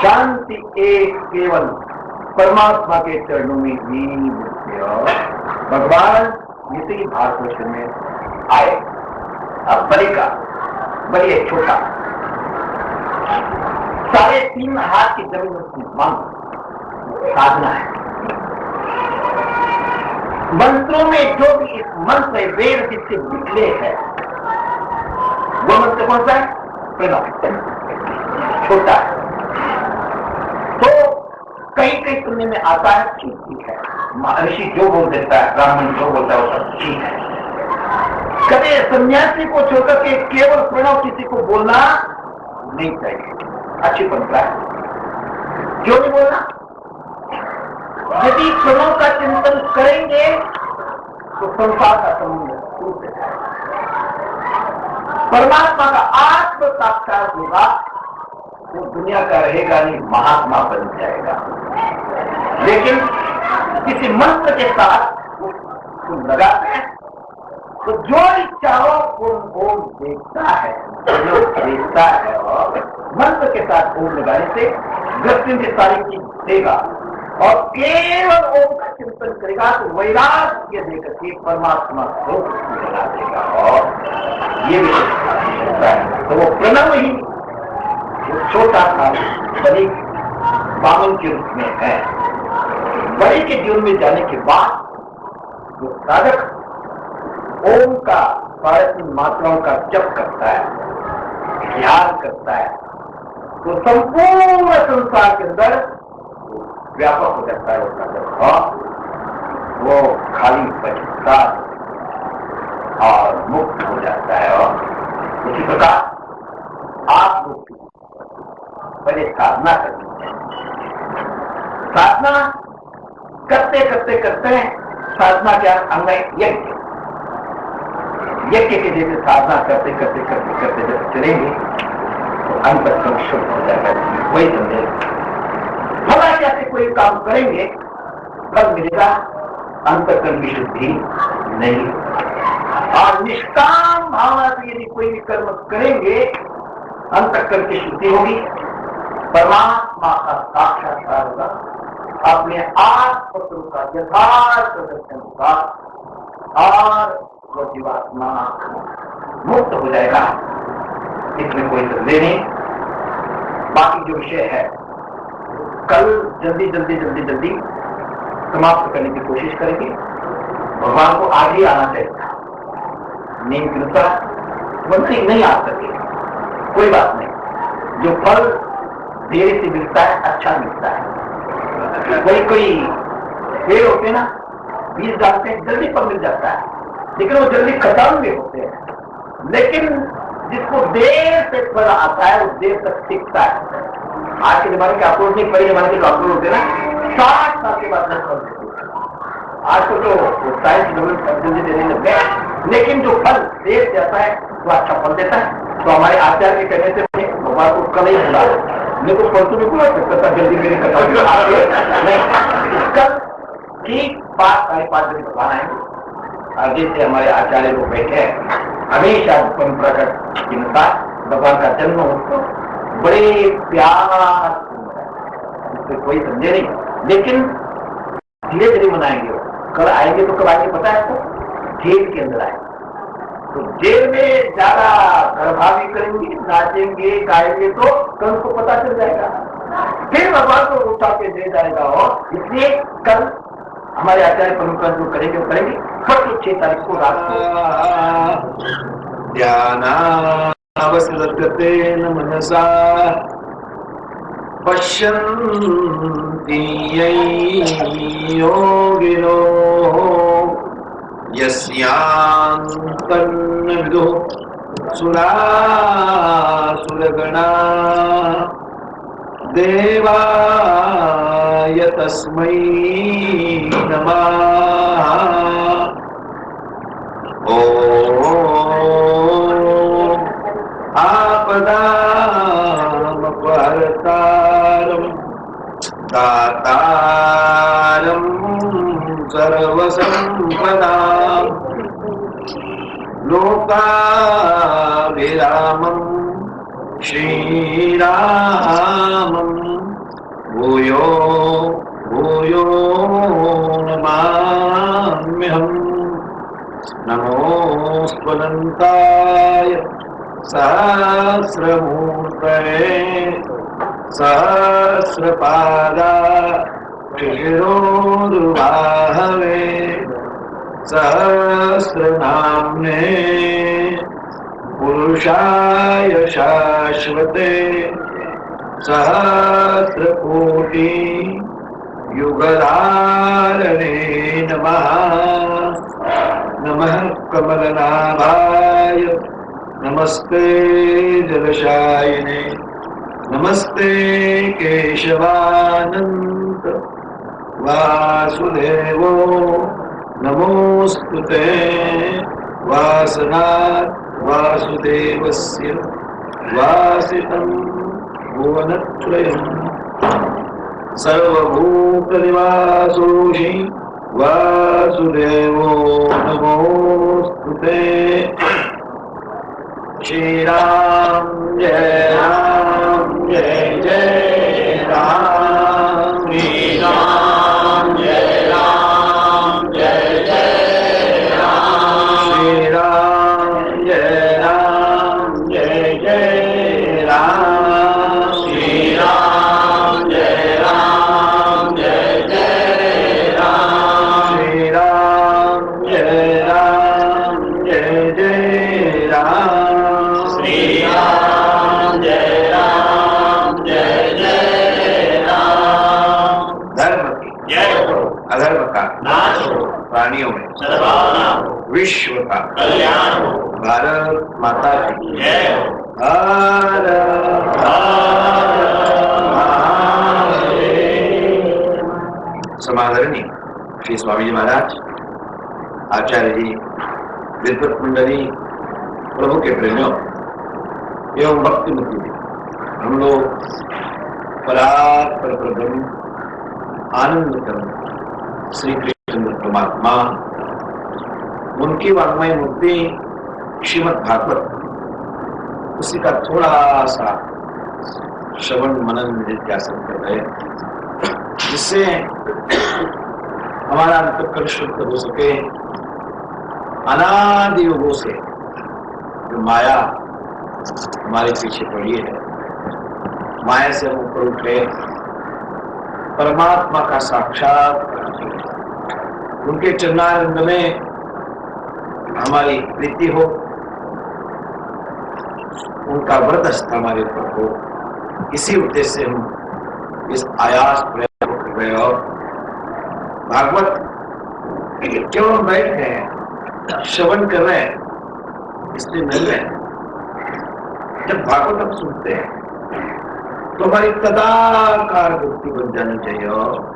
शांति एक केवल परमात्मा के चरणों में ही मिलती है। भगवान इसी भारतवर्ष में आए। अब बलिका बलि एक छोटा 3.5 हाथ की जमीन उसकी मांग साधना है। मंत्रों में जो भी इस मंत्र वेद जिससे निकले है वो मंत्र कौन सा है? प्रणव। छोटा है तो कई सुनने में आता है ठीक है, महर्षि जो बोल देता है, ब्राह्मण जो बोलता है वो सब ठीक है। कभी सन्यासी को छोड़कर के केवल प्रणव किसी को बोलना नहीं चाहिए। अच्छी परंपरा है, क्यों नहीं बोलना? यदि प्रणव का चिंतन करेंगे तो संसार का संबंध टूट जाएगा। परमात्मा का आत्म साक्षात होगा तो दुनिया का रहेगा नहीं, महात्मा बन जाएगा। लेकिन किसी मंत्र के साथ तुम लगाते हैं तो जो इच्छाओं को ओम देखता है, जो देखता है, और मंत्र के साथ ओम लगाने से दृष्टि की सारी चीज देगा और केवल ओम का चिंतन करेगा तो वैराग्य देकर के परमात्मा को लगा देगा। और ये भी होता है तो वो प्रणव ही छोटा था बलि बामन के रूप में है। बलि के जीवन में जाने के बाद जो साधक ओम का 3.5 मात्राओं का जप करता है, ध्यान करता है, तो संपूर्ण संसार के अंदर व्यापक हो जाता है वो साधक और वो खाली बचता और मुक्त हो जाता है। और उसी प्रकार आप पहले साधना करनी है। साधना करते करते करते साधना क्या अंग यज्ञ के जैसे साधना करते करते करते करते जब चलेंगे तो अंतःकरण शुद्ध हो जाएगा। कोई संदेह भला कैसे कोई काम करेंगे फल मिलेगा, अंतःकरण की शुद्धि नहीं। और निष्काम भावना से यदि कोई भी कर्म करेंगे अंतःकरण की शुद्धि होगी, परमात्मा का साक्षात्कार होगा, अपने आत्मस्वरूप का यथार्थ दर्शन होगा और वो जीवात्मा मुक्त हो जाएगा। इसमें कोई संदेह नहीं। बाकी जो विषय है कल जल्दी जल्दी जल्दी जल्दी समाप्त करने की कोशिश करेंगे। भगवान को आज ही आना चाहिए, नींद के अनुसार मंत्री नहीं आ सके, कोई बात नहीं। जो फल देर से मिलता है अच्छा मिलता है। कोई पेड़ होते हैं ना, बीज डालते हैं जल्दी फल मिल जाता है, लेकिन वो जल्दी खत्म भी होते हैं। लेकिन जिसको देर से फल आता है वो देर तक टिकता है। आज के जमाने के अप्रोच नहीं, पहले जमाने के जो अप्रोच होते हैं ना 60 साल के बाद फल देते हैं। आज तो जो साइंस जल्दी देने लग गए, लेकिन जो फल देर से आता है वो अच्छा फल देता है। तो हमारे आचार्य के कहने से भगवान को कल ही बोला, मेरे को परसों भी बोला सकता जल्दी मेरे कथा नहीं। कल ठीक 5-5:30 बजे भगवान आएंगे। आगे से हमारे आचार्य लोग बैठे हैं, हमेशा परंपरा के अनुसार भगवान का जन्म उत्सव बड़े प्यार से कोई समझे नहीं, लेकिन धीरे धीरे मनाएंगे। कल आएंगे तो कब आएंगे पता है आपको? जेल के अंदर आएंगे तो जेल में ज्यादा गर्भावी करेंगे, नाचेंगे गाएंगे तो कल को पता चल जाएगा, फिर भगवान को उठा के दे जाएगा। और इसलिए कल हमारे आचार्य परंपरा जो करेंगे वो करेंगे। 6 तारीख को रात को ध्यानावसरतेन मनसा पश्यन्ति योगिनो यस्यान्तन्न विदुः सुरासुरगणा देवाय तस्मै नमः। ओम आपदामपहर्तारं दातारं सर्वसम्पदां लोकाभिरामं श्रीरामं अनंताय सहस्रमूर्तये सहस्रपादा शिशिरोरुबाहवे सहस्रनाम्ने पुरुषाय शाश्वते सहस्रकोटि युगधारणे नमः। नमः कमलनाभाय नमस्ते जलशायिने नमस्ते केशवानंत वासुदेवो नमोस्तुते वासनात् वासुदेवस्य वासितं भुवनत्रयम् सर्वभूतनिवासोऽसि वासुदेवो नमोस्तुते। श्री राम जय जय राम श्री राम जय जय राम श्री राम जय जय राम श्री राम जय जय राम श्री राम जय जय राम श्री राम जय जय राम। धर्म की जय हो, अधर्म का नाश हो, प्राणियों में सद्भावना हो, विश्व का कल्याण हो। भारत माता की जय हो। समादरणीय श्री स्वामी जी महाराज, आचार्य जी, विद्वत मंडली, प्रभु के प्रेमियों एवं भक्ति मुक्ति, हम लोग परात्पर ब्रह्म आनंद कर्म श्री कृष्ण परमात्मा, उनकी वाङ्मय मूर्ति श्रीमद् भागवत, उसी का थोड़ा सा श्रवण मनन निधिध्यासन कर रहे, जिससे हमारा अंतःकरण शुद्ध हो सके। अनादि युगों से जो माया हमारे पीछे पड़ी है, माया से हम ऊपर उठे, परमात्मा का साक्षात उनके चरणारविंद में हमारी प्रीति हो, उनका व्रत हमारे ऊपर हो, इसी उद्देश्य से हम इस आयास प्रयास कर रहे। और भागवत क्यों हम बैठ गए हैं, श्रवण कर रहे हैं, इसलिए मिल रहे हैं। जब भागवत हम सुनते हैं तो हमारी तदाकार वृत्ति बन जानी चाहिए, और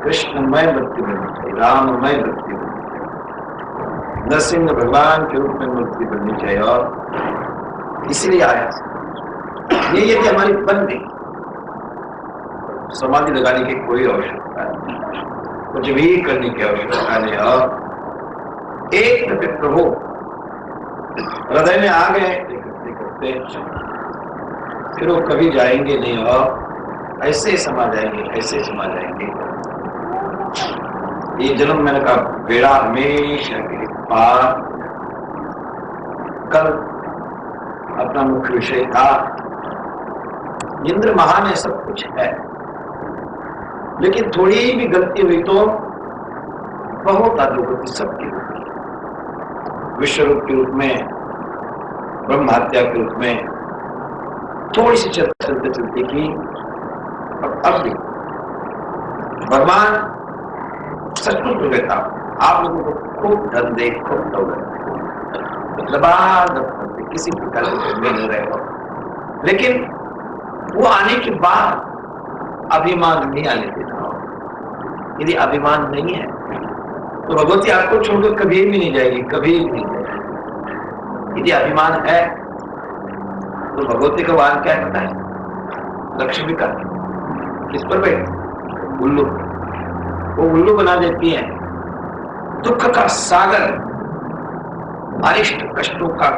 कृष्णमय वृत्ति बननी चाहिए, राममय वृत्ति बननी चाहिए, नरसिंह भगवान के रूप में वृत्ति बननी चाहिए। और इसलिए आया ये यदि हमारी बन गई, समाधि लगाने की कोई आवश्यकता नहीं, कुछ भी करने की आवश्यकता नहीं। और एक प्रभु हृदय में आ गए करते करते, फिर वो कभी जाएंगे नहीं, और ऐसे समा जाएंगे, ऐसे समा जाएंगे। ये जन्म मैंने कहा बेड़ा हमेशा के लिए पार। कल अपना मुख्य विषय था इंद्र महान है, सब कुछ है, लेकिन थोड़ी भी गलती हुई तो बहुत अधोगति सबकी होती है। विश्व रूप के रूप में, ब्रह्म हत्या के रूप में थोड़ी सी चलते चलते की, और अब भी भगवान सचमुच देता आप लोगों को खूब धन दे, खूब दौलत, किसी प्रकार से नहीं रहे हो, लेकिन वो आने के बाद अभिमान नहीं आने देता। यदि अभिमान नहीं है तो भगवती आपको छोड़कर कभी भी नहीं जाएगी, कभी भी नहीं जाएगी। यदि अभिमान है तो भगवती का वाहन क्या करता है, लक्ष्मी का किस पर बैठ, उल्लू, वो उल्लू बना देती है, दुख का सागर, अनिष्ट कष्टों का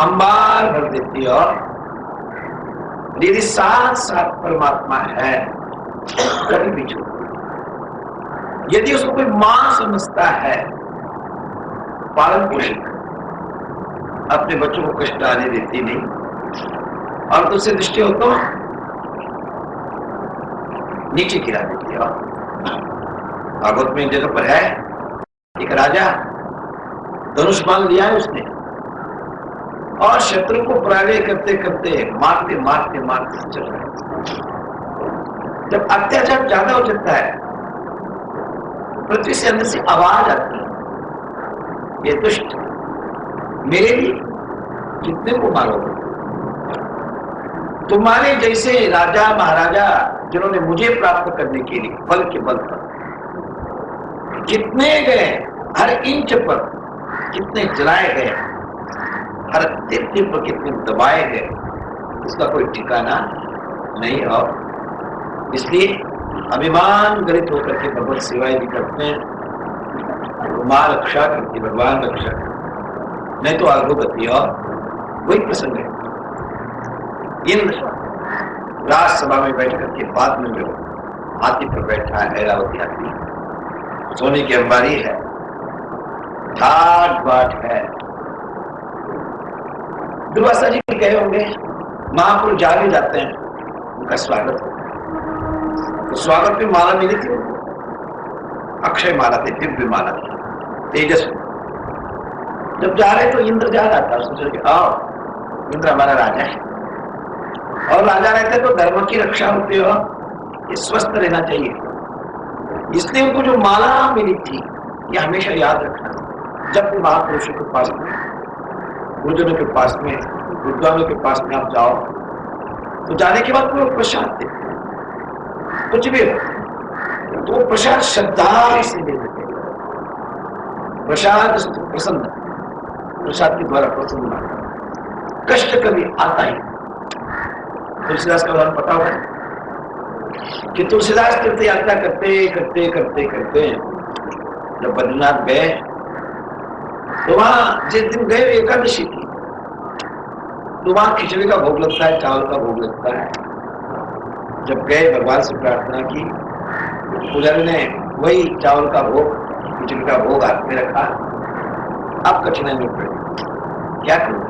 अंबार भर देती है। और यदि साथ साथ परमात्मा है कभी भी छोड़, यदि उसको कोई मां समझता है, पालन पोषण करता है, अपने बच्चों को कष्ट आने देती नहीं, और दूसरी दृष्टि हो तो नीचे गिरा देती है। भागवत में एक जगह पर है, एक राजा धनुष बाण लिया है उसने, और शत्रु को पराजय करते करते मारते मारते मारते चल रहा है। जब अत्याचार ज्यादा हो जाता है, पृथ्वी से अंदर से आवाज आती है, ये दुष्ट मेरे लिए कितने को मारोगे? तुम्हारे जैसे राजा महाराजा जिन्होंने मुझे प्राप्त करने के लिए बल के बल पर कितने गए, हर इंच पर कितने जलाए गए, हर तिथि पर कितने दबाए गए, इसका कोई ठिकाना नहीं। और इसलिए अभिमान गलित होकर के भगवत सेवाएं भी करते हैं, मां रक्षा करती, भगवान रक्षा करती, नहीं तो अधोगति। और वही प्रसंग है, इंद्र राजसभा में बैठ करके बाद में हाथी पर बैठा है, ऐरावती हाथी, सोने की अंबारी है, ठाट बाट है। दुर्वासा जी कहे होंगे महापुरुष जा भी जाते हैं, उनका स्वागत होता है। तो स्वागत में माला मिली थी उनको, अक्षय माला थी, दिव्य माला थी, तेजस्वी। जब जा रहे तो इंद्र जा रहा था, सोचा कि आओ, इंद्र हमारा राजा है, और राजा रहते तो धर्म की रक्षा होती हो, ये स्वस्थ रहना चाहिए। इसलिए उनको जो माला मिली थी, ये हमेशा याद रखना। जब भी महापुरुषों के पास में, गुरुजनों के पास में, विद्वानों के पास में आप जाओ, तो जाने के बाद वो प्रसाद देते, कुछ भी हो तो वो प्रसाद श्रद्धा से दे देते। प्रसाद प्रसन्न, प्रसाद के द्वारा प्रसन्न, कष्ट कभी आता ही। तुलसीदास का उदाहरण पता होगा कि तुलसीदास तीर्थ यात्रा करते करते करते करते जब बद्रीनाथ गए, तो वहां जिस दिन गए एकादशी थी, तो वहां खिचड़ी का भोग लगता है, चावल का भोग लगता है। जब गए भगवान से प्रार्थना की, पुजारी ने वही चावल का भोग, खिचड़ी का भोग हाथ में रखा। अब कठिनाई में पड़े, क्या करूं?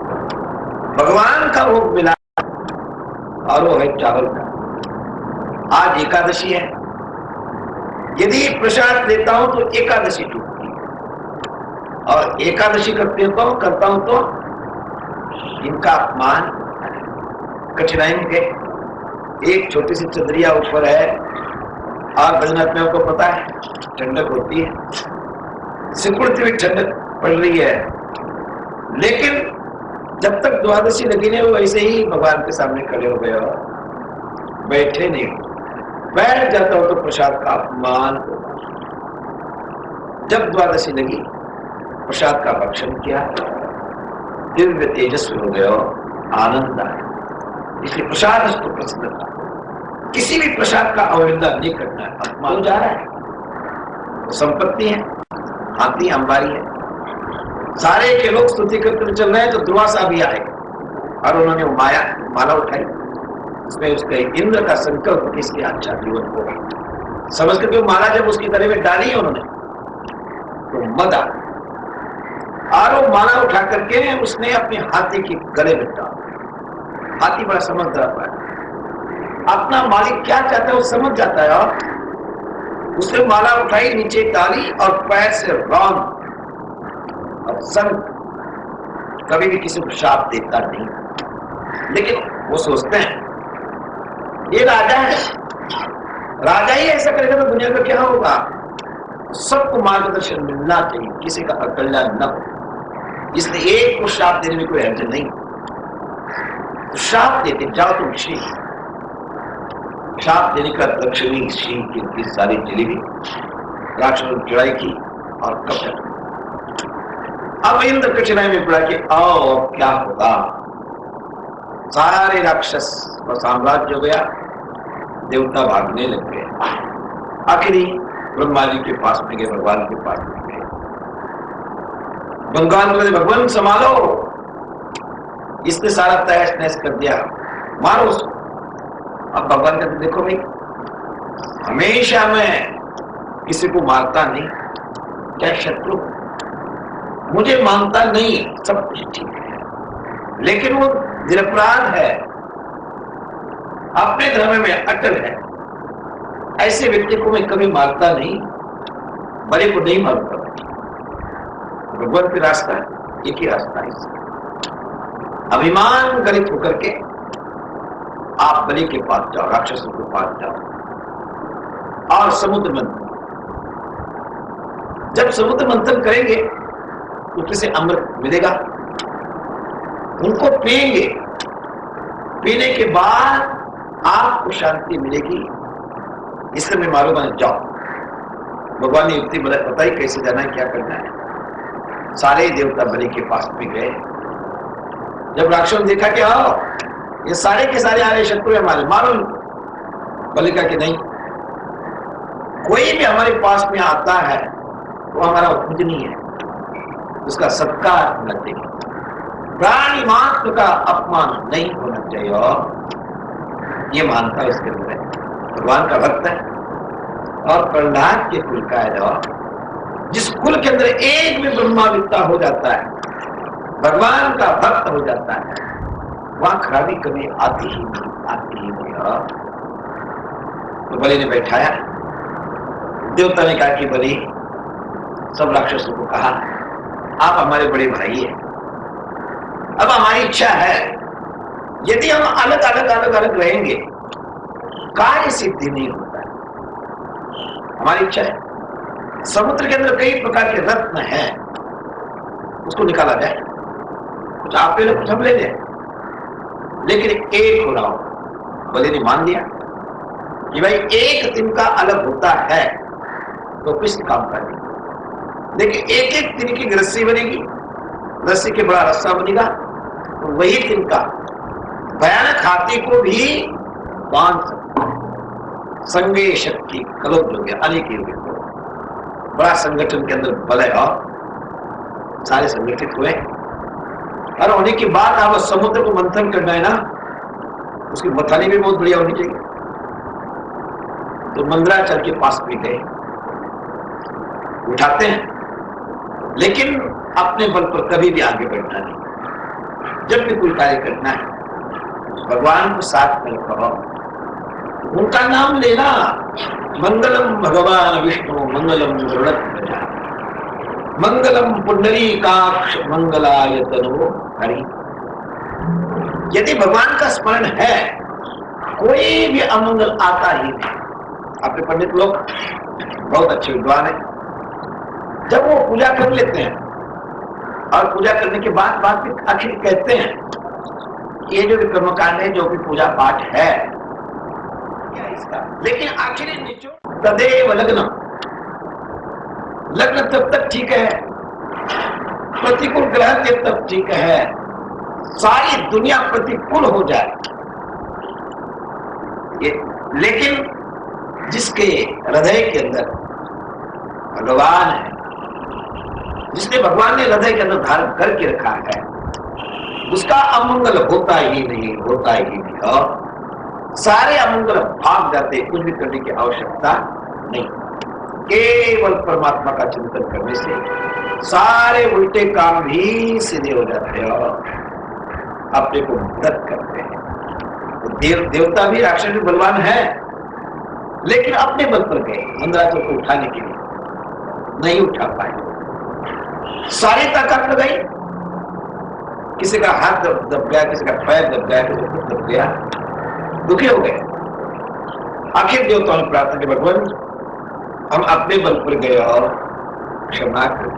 भगवान का भोग मिला और वो है चावल का। आज एकादशी है, यदि प्रसाद लेता हूं तो एकादशी टूटती है, और एकादशी करता हूं तो इनका अपमान। कठिनाई में गए, एक छोटी सी चंद्रिया ऊपर है, और बद्रीनाथ में आपको पता है ठंडक होती है, सिकुड़ती हुई ठंडक पड़ रही है, लेकिन जब तक द्वादशी लगी नहीं, वो ऐसे ही भगवान के सामने खड़े हो गए और बैठे नहीं। बैठ जाता हो तो प्रसाद का अपमान होगा। जब द्वादशी लगी, प्रसाद का भक्षण किया, दिव्य तेजस्वी हो गया, आनंद आया। इसलिए प्रसाद उसको प्रसन्नता, किसी भी प्रसाद का अवहेलना नहीं करना है। अपमान हो जा रहा है, संपत्ति है, हाथी अंबारी है, सारे के लोग स्तुति करते चल रहे हैं, तो दुर्वासा भी आए और उन्होंने माला उठाई, उसमें उसके इंद्र का संकल्प किसके अच्छा जीवन होगा समझ करके माला जब उसकी गले में डाली उन्होंने, तो मद आ, और वो माला उठा करके उसने अपने हाथी के गले में डाला। हाथी बड़ा समझदार है, अपना मालिक क्या चाहता है वो समझ जाता है, और उसने माला उठाई, नीचे डाली और पैर से रौंद। और संत कभी भी किसी को शाप देता नहीं, लेकिन वो सोचते हैं ये राजा है, राजा ही ऐसा करेगा तो दुनिया का क्या होगा। सबको मार्गदर्शन मिलना चाहिए, किसी का अकल्याण न हो, इसलिए एक को श्राप देने में कोई हर्ज नहीं। तो श्राप देते जाओ तुम शीख, श्राप देने का दक्षिणी शीख की सारी जलेबी राक्षसों ने चढ़ाई की और कब्जा। अब इंद्र कठिनाई में पड़ा कि आओ अब क्या होगा। सारे राक्षस और साम्राज्य हो गया, देवता भागने लग गए। आखिरी ब्रह्मा जी के पास में गए, भगवान के पास में गए। भगवान बोले भगवान संभालो, इसने सारा तहस नहस कर दिया, मारो उसको। अब भगवान कहते देखो भाई, हमेशा मैं किसी को मारता नहीं, क्या शत्रु मुझे मानता नहीं, सब कुछ ठीक है, लेकिन वो निरपराध है, अपने धर्म में अटल है, ऐसे व्यक्ति को मैं कभी मारता नहीं, बलि को नहीं मारूंगा। भगवान का रास्ता एक ही रास्ता है, अभिमान गलित होकर के आप बलि के पास जाओ, राक्षसों के पास जाओ और समुद्र मंथन। जब समुद्र मंथन करेंगे तो किसे अमृत मिलेगा, उनको पिएंगे, पीने के बाद आपको शांति मिलेगी। इसलिए मैं मारूंगा, जाओ। भगवान ने युक्ति बताई कैसे जाना है, क्या करना है। सारे देवता बलि के पास में गए। जब राक्षस ने देखा कि आओ ये सारे के सारे आ रहे शत्रु है हमारे, मारो इनको। बलि का कि नहीं, कोई भी हमारे पास में आता है वो हमारा पूजनीय है, उसका सत्कार होना चाहिए, प्राणी मात्र का अपमान नहीं होना चाहिए। और ये मानता है उसके अंदर भगवान का भक्त है और प्रहलाद के कुल का है। और जिस कुल के अंदर एक भी ब्रह्माविद्ता हो जाता है, भगवान का भक्त हो जाता है, वहां खराबी कभी आती ही नहीं। तो बलि ने बैठाया, देवता ने कहा कि बलि, सब राक्षसों को कहा आप हमारे बड़े भाई हैं, अब हमारी इच्छा है यदि हम अलग अलग अलग अलग रहेंगे कार्य सिद्धि नहीं होता है। हमारी इच्छा है समुद्र के अंदर कई प्रकार के रत्न हैं, उसको निकाला जाए, कुछ आप ले लो, कुछ हम ले लें, लेकिन एक हो रहा हो। बलि ने मान लिया कि भाई एक दिन का अलग होता है तो किस काम करेंगे, लेकिन एक एक दिन की रस्सी बनेगी, रस्सी के बड़ा रस्सा बनेगा, तो वही दिन का भयानक हाथी को भी बांध सकता। संगे शक्ति कलब्ध हो गया, अनेक हो गया, बड़ा संगठन के अंदर बल है और सारे संगठित हुए। और होने के बाद अब समुद्र को मंथन करना है ना, उसकी मथानी भी बहुत बढ़िया होनी चाहिए। तो मंदराचल के पास भी गए, उठाते हैं, लेकिन अपने बल पर कभी भी आगे बढ़ना नहीं। जब भी कोई कार्य करना है भगवान को साथ में कहो, उनका नाम लेना, मंगलम भगवान विष्णु मंगलम गरुड़ध्वज मंगलम पुंडरीकाक्ष मंगलाय तनो हरि। यदि भगवान का स्मरण है कोई भी अमंगल आता ही नहीं। आपके पंडित लोग बहुत अच्छे विद्वान हैं, जब वो पूजा कर लेते हैं और पूजा करने के बाद आखिर कहते हैं ये जो भी कर्मकांड है, जो भी पूजा पाठ है क्या इसका, लेकिन आखिर निचोड़ तदेव लग्न, लग्न तब तक ठीक है, प्रतिकूल ग्रह जब तक ठीक है, सारी दुनिया प्रतिकूल हो जाए ये, लेकिन जिसके हृदय के अंदर भगवान है, जिसने भगवान ने हृदय के अंदर धारण करके रखा है, उसका अमंगल होता ही नहीं, होता ही नहीं। और सारे अमंगल भाग जाते, कुछ भी करने की आवश्यकता नहीं। केवल परमात्मा का चिंतन करने से सारे उल्टे काम भी सीधे हो जाते हैं और अपने को मदद करते हैं। तो देवता भी राक्षस भी बलवान है, लेकिन अपने बल पर गए मंदराचल को उठाने के लिए, नहीं उठा पाए। सारी ताकत लगाई, किसी का हाथ दब गया, किसी का पैर दब गया, किसी का दब गया, दुखी हो गए। आखिर देवताओं ने प्रार्थना की, भगवान हम अपने बल पर गए और क्षमा कर,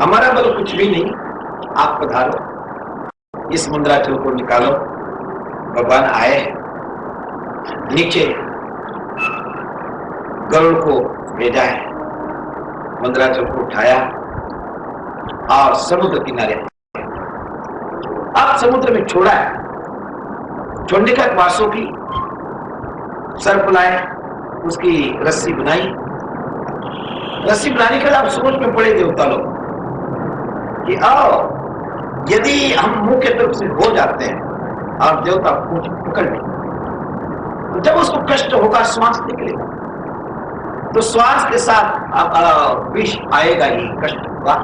हमारा बल कुछ भी नहीं, आप पधारो, इस मंदराचल को निकालो। भगवान आए, नीचे गरुड़ को भेजा है, मंदराचल को उठाया और समुद्र किनारे, अब समुद्र में छोड़ा है। छोड़ने का वासों की सर्प लाए, उसकी रस्सी बनाई, रस्सी बनाने के बाद आप सोच में पड़े देवता लोग कि आओ, यदि हम मुंह के तरफ से हो जाते हैं और देवता पूंछ पकड़ ले, तो जब उसको कष्ट होगा श्वास निकलेगा, तो श्वास के साथ विष आएगा ही, कष्ट होगा।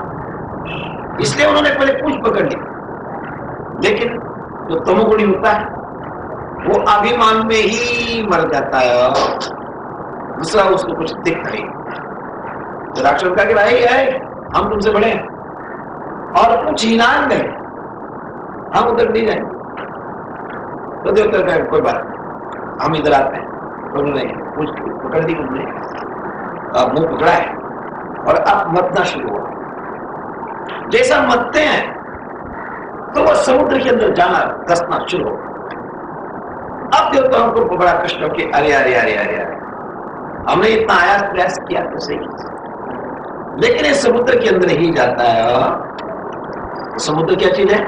इसलिए उन्होंने पहले पूंछ पकड़ ली, लेकिन जो तमोगुणी होता है वो अभिमान में ही मर जाता है, दूसरा उसको कुछ दिख नहीं। तो राक्षस का भाई है हम तुमसे बड़े हैं और कुछ हिनान गए, हम उधर नहीं जाएंगे। तो देवता का कोई बात नहीं, हम इधर आते हैं। उन्होंने कुछ पकड़ दी, उन्होंने मुंह पकड़ा है और अब मतना शुरू हुआ। जैसा मत्ते हैं तो वह समुद्र के अंदर जाना धसना शुरू हो। अब देवताओं को बड़ा कष्ट हो कि अरे अरे अरे अरे अरे हमने इतना आयास प्रयास किया तो सही, लेकिन ये समुद्र के अंदर ही जाता है। समुद्र क्या चीज है?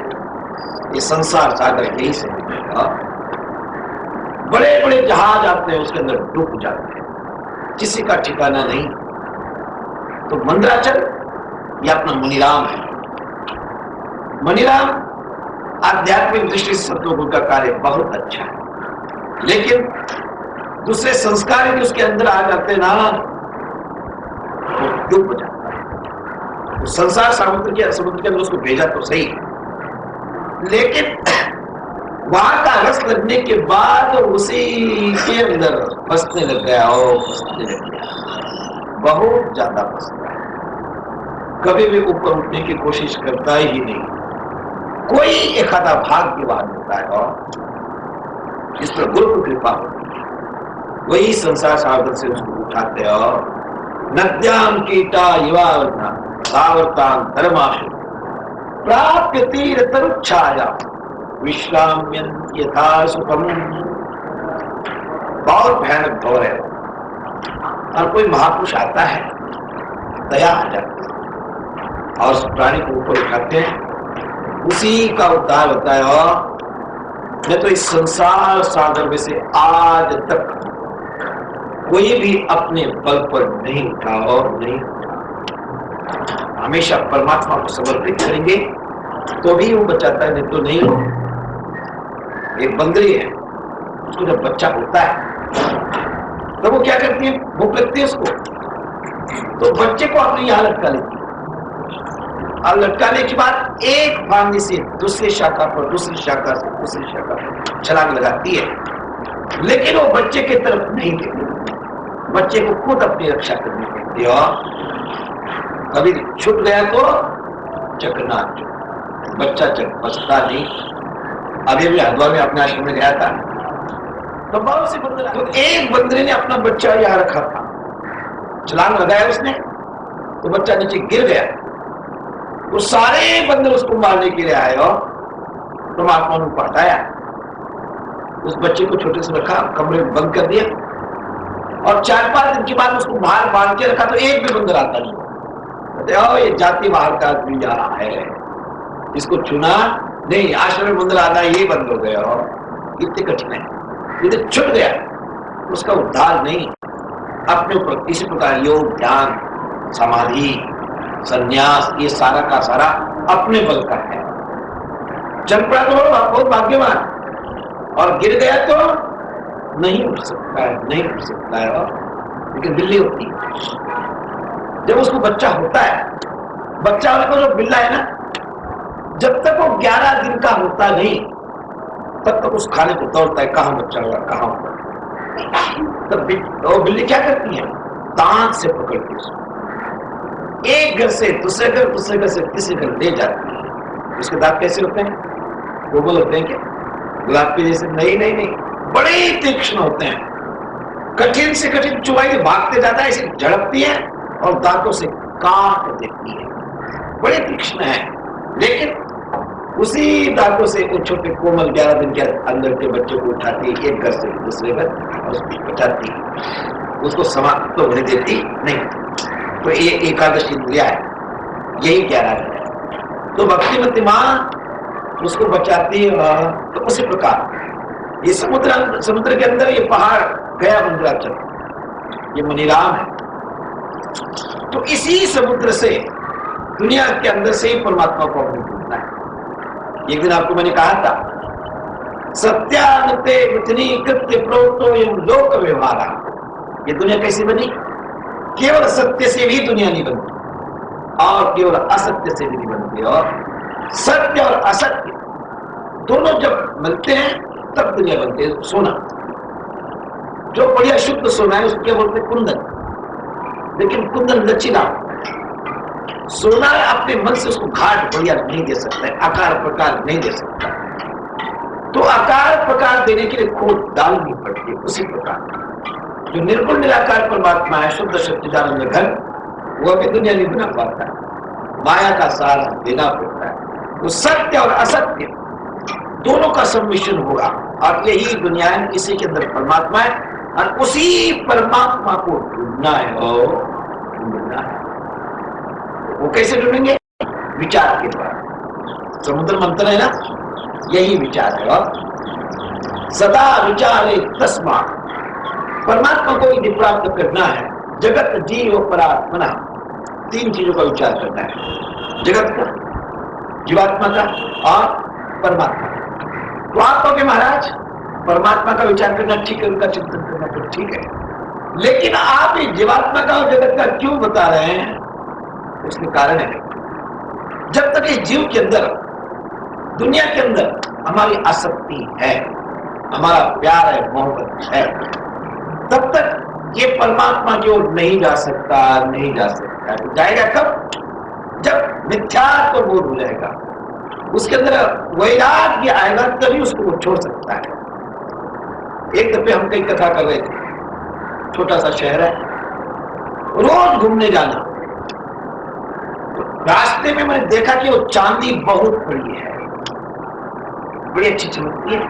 ये संसार सागर यही से बड़े बड़े जहाज आते हैं, उसके अंदर डूब जाते हैं, किसी का ठिकाना नहीं। तो मंदराचल ये अपना मुनिराम है। मुनिराम आध्यात्मिक दृष्टि से सतलोक का कार्य बहुत अच्छा है, लेकिन दूसरे संस्कार भी उसके अंदर आ जाते ना, वो डूब जाता है। तो संसार समुद्र के अंदर उसको भेजा तो सही, लेकिन वहां का रस लगने के बाद उसी के अंदर फंसने लग गया और फंसने लग गया, बहुत ज्यादा फंस गया। कभी भी ऊपर उठने की कोशिश करता ही नहीं। कोई एक आधा भाग्यवान होता है और जिस पर गुरु की कृपा होती है, वही संसार सागर से उसको उठाते हैं। और नद्याम कीटा युवावृता सावर्तान धर्माशु प्राप्य तीर तरुच्छाया विश्राम्यन यथा सुखम। बहुत भयानक दौर है। और कोई महापुरुष आता है, दया आ जाती है और उस प्राणी को ऊपर उठाते हैं, उसी का उद्धार होता है। और मैं तो इस संसार सागर में से आज तक कोई भी अपने बल पर नहीं उठा और नहीं उठा। हमेशा परमात्मा को समर्पित करेंगे तो भी वो बचाता है, नहीं तो नहीं। एक बंदरी है, उसको जब बच्चा होता है तो वो क्या करती है, भूख लगती है उसको, तो बच्चे को अपनी यहाँ लटका लेती है। और लटकाने के बाद एक फांदी से दूसरी शाखा पर, दूसरी शाखा से दूसरी शाखा पर छलांग लगाती है, लेकिन वो बच्चे की तरफ नहीं देखती, बच्चे को खुद अपनी रक्षा करनी पड़ती है। और कभी छूट गया तो चकना बच्चा बचता नहीं। अभी भी हरिद्वार में अपने आश्रम में गया था तो बहुत सी बंदर, तो एक बंदरी ने अपना बच्चा यहाँ रखा था, छलांग लगाया उसने तो बच्चा नीचे गिर गया। वो सारे बंदर उसको मारने के लिए आए और परमात्मा ने हटाया। उस बच्चे को छोटे से रखा, कमरे में बंद कर दिया और 4-5 दिन के बाद उसको बाहर बांध के रखा तो एक भी बंदर आता नहीं। ये जाति बाहर का आदमी यहाँ है, इसको चुना नहीं, आश्रम में बंदर आना ये बंद हो गया। और इतने कठिन है, यदि छूट गया उसका उद्धार नहीं। अपने ऊपर किसी प्रकार योग, ध्यान, समाधि, संन्यास, ये सारा का सारा अपने बल का है। जब पड़ा तो बहुत भाग्यवान, और गिर गया तो नहीं उठ सकता है, नहीं उठ सकता है। और लेकिन बिल्ली होती है, जब उसको बच्चा होता है, बच्चा होने को जो बिल्ला है ना, जब तक वो 11 दिन का होता नहीं तब तक उस खाने को दौड़ता है, कहां बच्चा होगा, कहां होगा। तब वो बिल्ली क्या करती है, दांत से पकड़ के उसको एक घर से दूसरे घर, दूसरे घर से तीसरे घर ले जाती है। उसके दांत कैसे होते हैं, कोमल होते हैं क्या, गुलाब के जैसे? नहीं नहीं नहीं, बड़े तीक्ष्ण होते हैं। कठिन से कठिन चुबाई भागते जाता है, ऐसे झड़पती है और दांतों से काट देती है, बड़े तीक्ष्ण है। लेकिन उसी दांतों से वो छोटे कोमल 11 दिन के अंदर के बच्चे को उठाती है, एक घर से दूसरे घर, और उसको बचाती है, उसको समाप्त तो होने देती नहीं। तो ये एकादशी इंद्रिया है, यही कह रहा है। तो भक्तिमती माँ उसको बचाती है। तो उसी प्रकार ये समुद्र के अंदर ये पहाड़ गया मंदराचल, ये मुनिराम है। तो इसी समुद्र से, दुनिया के अंदर से ही परमात्मा को अपने ढूंढना है। एक दिन आपको मैंने कहा था, सत्यानते विधि कृत्य प्रोतो लोक व्यवहार। ये दुनिया कैसी बनी? केवल सत्य से भी दुनिया नहीं बनती और केवल असत्य से भी नहीं बनती। और सत्य और असत्य दोनों जब मिलते हैं तब दुनिया बनती है। सोना, जो बढ़िया शुद्ध सोना है उसको क्या बोलते हैं? कुंदन। लेकिन कुंदन लचीला, सोना अपने मन से उसको घाट बढ़िया नहीं दे सकता है, आकार प्रकार नहीं दे सकता। तो आकार प्रकार देने के लिए खोद डालनी पड़ती है। उसी प्रकार जो निर्गुण निराकार परमात्मा है, शुद्ध सच्चिदानंद घन, वो अभी दुनिया नहीं बना पाता है, माया का सहारा देना पड़ता है। तो सत्य और असत्य दोनों का सम्मिश्रण होगा और यही दुनिया है, इसी के अंदर परमात्मा है और उसी परमात्मा को ढूंढना है और ढूंढना है। वो कैसे ढूंढेंगे? विचार के द्वारा। समुद्र मंथन है ना, यही विचार है। और सदा विचारे तस्मा, परमात्मा को यदि प्राप्त करना है, जगत जीव परात्मना, तीन चीजों का विचार करना है, जगत का, जीवात्मा का और परमात्मा का। तो आप कहोगे महाराज परमात्मा का विचार करना ठीक है, उनका चिंतन करना तो ठीक है, लेकिन आप ये जीवात्मा का और जगत का क्यों बता रहे हैं? उसके कारण है, जब तक इस जीव के अंदर, दुनिया के अंदर हमारी आसक्ति है, हमारा प्यार है, मोहब्बत है, तब तक ये परमात्मा की ओर नहीं जा सकता, नहीं जा सकता। तो जाएगा कब? जब मिथ्यात्व बोध हो जाएगा, उसके अंदर वैराग्य आएगा, तभी उसको वो छोड़ सकता है। एक दफे हम कई कथा कर रहे थे, छोटा सा शहर है, रोज घूमने जाना, रास्ते में मैंने देखा कि वो चांदी बहुत बड़ी है, बड़ी अच्छी चमकती है,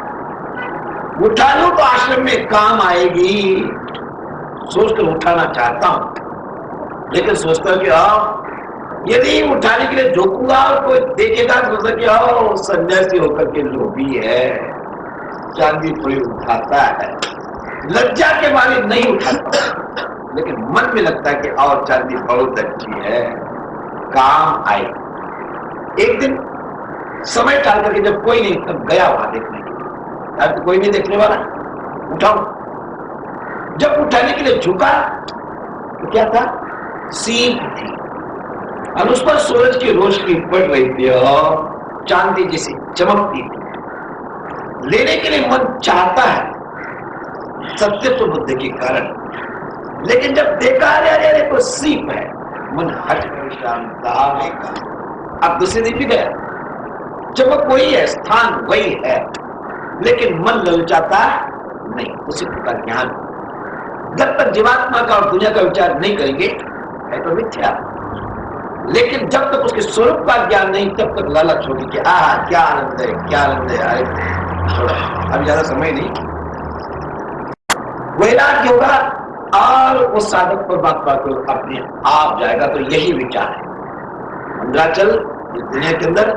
उठा लो तो आश्रम में काम आएगी, सोचकर उठाना चाहता हूं, लेकिन सोचता हूं कि यदि उठाने के लिए झोंकूंगा और कोई देखेगा तो सोचता कि सन्यासी होकर के लोभी है, चांदी थोड़ी उठाता है, लज्जा के मारे नहीं उठाता, लेकिन मन में लगता है कि और चांदी बहुत अच्छी है, काम आए। एक दिन समय टाल करके जब कोई नहीं, तब गया वहां देखने के लिए, यार तो कोई नहीं देखने वाला, उठाओ। जब उठाने के लिए झुका तो क्या था? सीप थी और उस पर सूरज की रोशनी पड़ रही थी और चांदी जैसी चमकती थी। लेने के लिए मन चाहता है सत्यत्व बुद्धि के कारण, लेकिन जब देखा अरे तो सीप है, मन हट कर शांता। अब दूसरे दिन भी गया, चमक वही है, स्थान वही है, लेकिन मन ललचाता नहीं। उसी प्रकार ज्ञान, जब तक जीवात्मा का और दुनिया का विचार नहीं करेंगे है तो मिथ्या, लेकिन जब तक उसके स्वरूप का ज्ञान नहीं, तब तक लालच होगी कि क्या आनंद है, क्या आनंद है। अभी ज्यादा समय नहीं, वैराग्य होगा और वो साधक परमात्मा को अपने आप जाएगा। तो यही विचार है मंदराचल, इस दुनिया के अंदर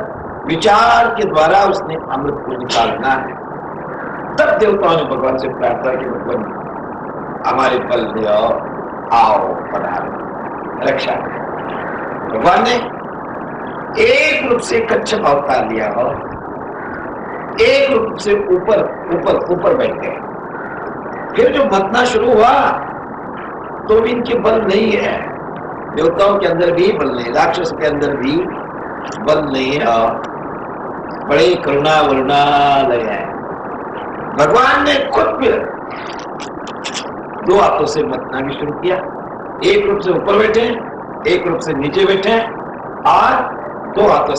विचार के द्वारा उसने अमृत को निकालना है। तब देवताओं ने भगवान से प्रार्थना की, भगवान हमारे बल दे और आओ पधारो, रक्षा करो। भगवान ने एक रूप से कच्छप अवतार लिया और एक रूप से ऊपर ऊपर ऊपर बैठ गए। फिर जो मतना शुरू हुआ तो भी इनके बल नहीं है, देवताओं के अंदर भी बल नहीं, राक्षस के अंदर भी बल नहीं है, और बड़े करुणा वरुणालय है। भगवान ने खुद फिर दो हाथों से मतना भी शुरू किया, एक रूप से ऊपर बैठे, एक रूप से नीचे बैठे और दो हाथों